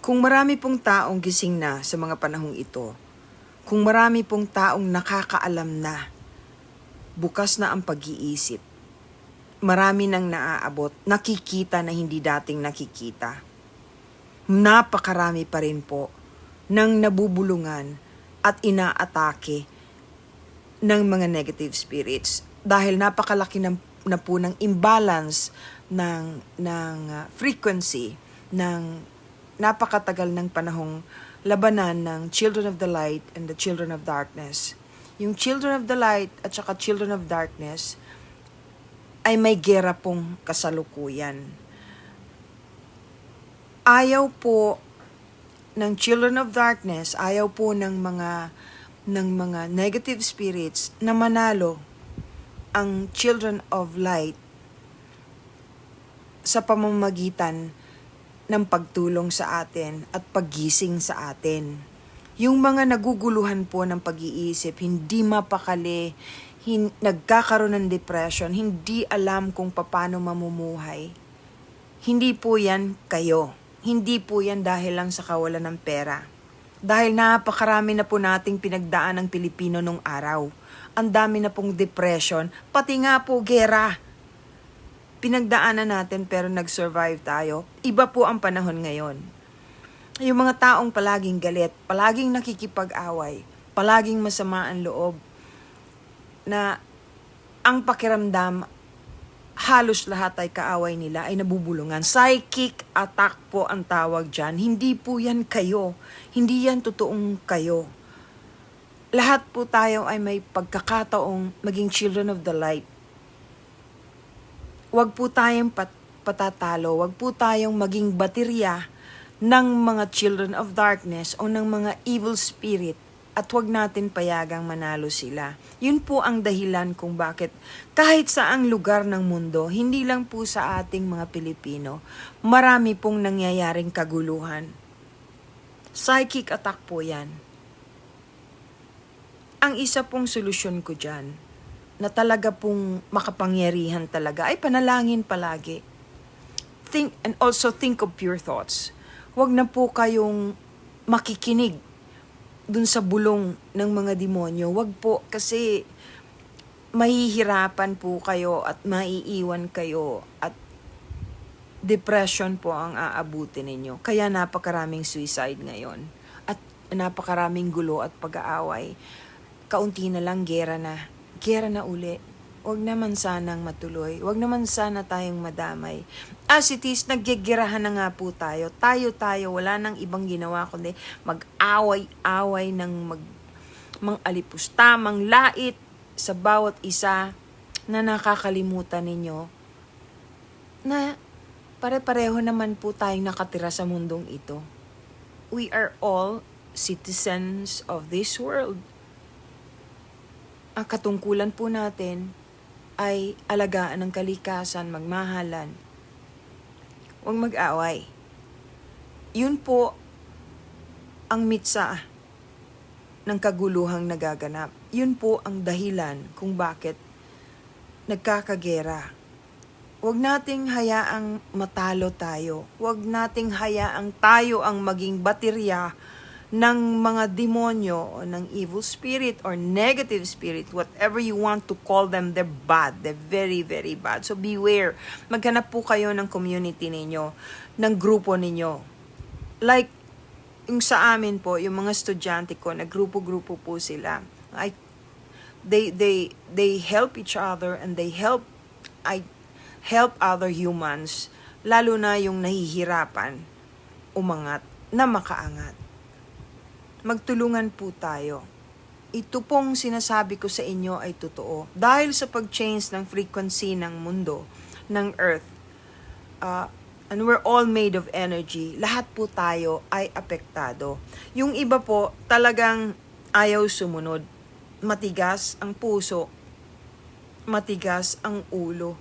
Kung marami pong taong gising na sa mga panahong ito, kung marami pong taong nakakaalam na, bukas na ang pag-iisip, marami nang naaabot, nakikita na hindi dating nakikita. Napakarami pa rin po ng nabubulungan at inaatake ng mga negative spirits dahil napakalaki na po ng imbalance ng frequency ng napakatagal ng panahong labanan ng Children of the Light and the Children of Darkness. Yung Children of the Light at saka Children of Darkness ay may gera pong kasalukuyan. Ayaw po ng Children of Darkness, ayaw po ng mga negative spirits na manalo ang Children of Light sa pamamagitan ng pagtulong sa atin at paggising sa atin. Yung mga naguguluhan po ng pag-iisip, hindi mapakali, nagkakaroon ng depression, hindi alam kung paano mamumuhay. Hindi po yan kayo. Hindi po yan dahil lang sa kawalan ng pera. Dahil napakarami na po nating pinagdaan ng Pilipino nung araw. Ang dami na pong depression, pati nga po gera. Pinagdaanan natin pero nag-survive tayo. Iba po ang panahon ngayon. Yung mga taong palaging galit, palaging nakikipag-away, palaging masama ang loob, na ang pakiramdam, halos lahat ay kaaway nila, ay nabubulungan. Psychic attack po ang tawag dyan. Hindi po yan kayo. Hindi yan totoong kayo. Lahat po tayo ay may pagkakataong maging children of the light. Huwag po tayong patatalo, huwag po tayong maging baterya ng mga children of darkness o ng mga evil spirit at huwag natin payagang manalo sila. Yun po ang dahilan kung bakit kahit saang lugar ng mundo, hindi lang po sa ating mga Pilipino, marami pong nangyayaring kaguluhan. Psychic attack po yan. Ang isa pong solusyon ko dyan, na talaga pong makapangyarihan talaga, ay panalangin palagi. Think of pure thoughts. Huwag na po kayong makikinig dun sa bulong ng mga demonyo. Huwag po, kasi mahihirapan po kayo at maiiwan kayo at depression po ang aabutin ninyo. Kaya napakaraming suicide ngayon at napakaraming gulo at pag-aaway. Kaunti na lang, gera na uli. Huwag naman sanang matuloy. Huwag naman sana tayong madamay. As it is, naggigirahan na nga po tayo. Tayo, wala nang ibang ginawa kundi mag-away-away ng mang-alipusta, manglait sa bawat isa na nakakalimutan ninyo na pare-pareho naman po tayong nakatira sa mundong ito. We are all citizens of this world. Ang katungkulan po natin ay alagaan ng kalikasan, magmahalan. Huwag mag-away. Yun po ang mitsa ng kaguluhang nagaganap. Yun po ang dahilan kung bakit nagkakagera. Huwag nating hayaang matalo tayo. Huwag nating hayaang tayo ang maging baterya ng mga demonyo o ng evil spirit or negative spirit, whatever you want to call them, they're bad. They're very, very bad. So beware. Maghanap po kayo ng community ninyo, ng grupo ninyo. Like, yung sa amin po, yung mga estudyante ko, nagrupo-grupo po sila. They help each other and they help other humans, lalo na yung nahihirapan, umangat, na makaangat. Magtulungan po tayo. Ito pong sinasabi ko sa inyo ay totoo. Dahil sa pag-change ng frequency ng mundo, ng earth, and we're all made of energy, lahat po tayo ay apektado. Yung iba po talagang ayaw sumunod. Matigas ang puso, matigas ang ulo.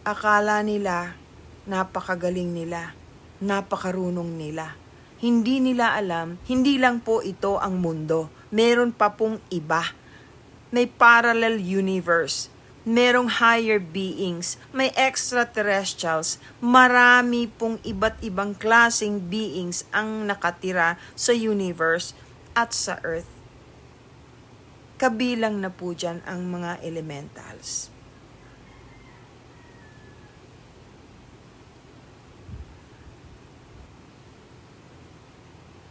Akala nila, napakagaling nila, napakarunong nila. Hindi nila alam, hindi lang po ito ang mundo. Meron pa pong iba. May parallel universe. merong higher beings, may extraterrestrials, marami pong iba't ibang klaseng beings ang nakatira sa universe at sa earth. Kabilang na po dyan ang mga elementals.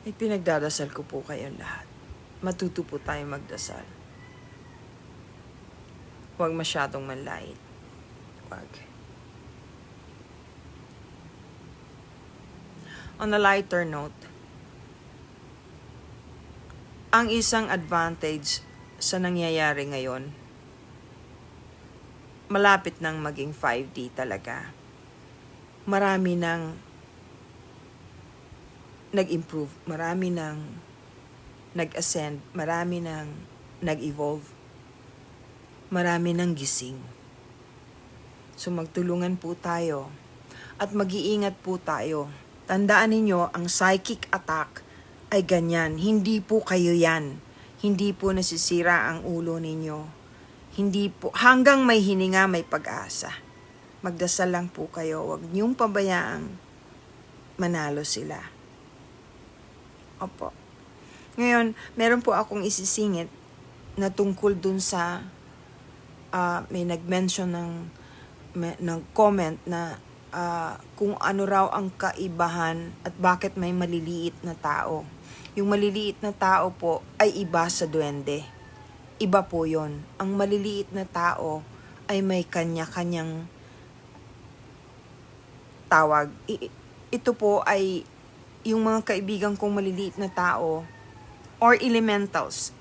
Ipinagdadasal ko po kayong lahat. Matuto po tayo magdasal. Huwag masyadong manlait. Huwag. On a lighter note, ang isang advantage sa nangyayari ngayon, malapit nang maging 5D talaga. Marami nang nag-improve, marami nang nag-ascend, marami nang nag-evolve, marami nang gising. So magtulungan po tayo at mag-iingat po tayo. Tandaan ninyo, ang psychic attack ay ganyan. Hindi po kayo yan. Hindi po nasisira ang ulo ninyo. Hindi po, hanggang may hininga, may pag-asa. Magdasal lang po kayo. Huwag niyong pabayaang manalo sila. Opo. Ngayon, meron po akong isisingit na tungkol dun sa may nag-mention ng comment na kung ano raw ang kaibahan at bakit may maliliit na tao. Yung maliliit na tao po ay iba sa duwende. Iba po yon. Ang maliliit na tao ay may kanya-kanyang tawag. Ito po ay yung mga kaibigan kong maliliit na tao or elementals.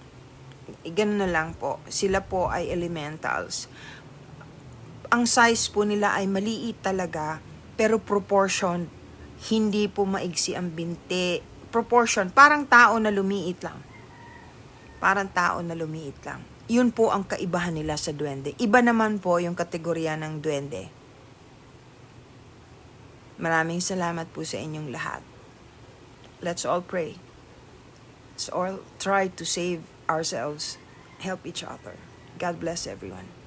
Ganun na lang po. Sila po ay elementals. Ang size po nila ay maliit talaga, pero proportion, hindi po maigsi ang binti. Proportion, parang tao na lumiit lang. Parang tao na lumiit lang. Yun po ang kaibahan nila sa duwende. Iba naman po yung kategorya ng duwende. Maraming salamat po sa inyong lahat. Let's all pray. Let's all try to save ourselves, help each other. God bless everyone.